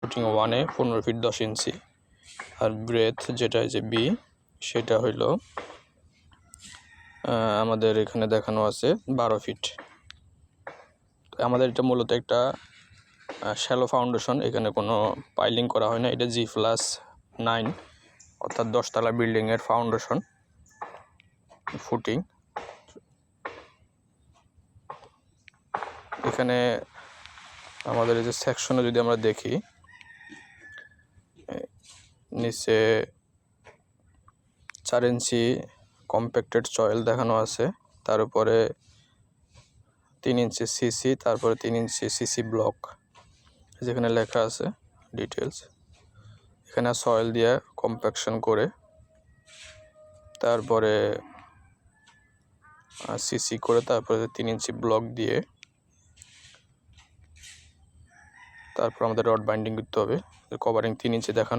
Footing 1-এ 15 fit 10 ইঞ্চি, আর breadth যেটা যে B সেটা হইল আমাদের এখানে দেখানো আছে 12 ফিট। আমাদের এটা মূলত একটা শ্যালো ফাউন্ডেশন, এখানে কোনো পাইলিং করা হয় না। এটা G+9 অর্থাৎ 10 তলা বিল্ডিংয়ের ফাউন্ডেশন ফুটিং। এখানে আমাদের এই যে সেকশনে যদি আমরা দেখি, নিচে 4 ইঞ্চি কম্প্যাক্টেড সয়েল দেখানো আছে, তার উপরে 3 ইঞ্চি সিসি, তারপরে 3 ইঞ্চি সিসি ব্লক, যেখানে লেখা আছে ডিটেলস। এখানে সয়েল দিয়ে কম্প্যাকশন করে তারপরে সিসি করে তারপরে 3 ইঞ্চি ব্লক দিয়ে তারপর আমাদের রড বাইন্ডিং করতে হবে। কভারিং 3 ইঞ্চি দেখানো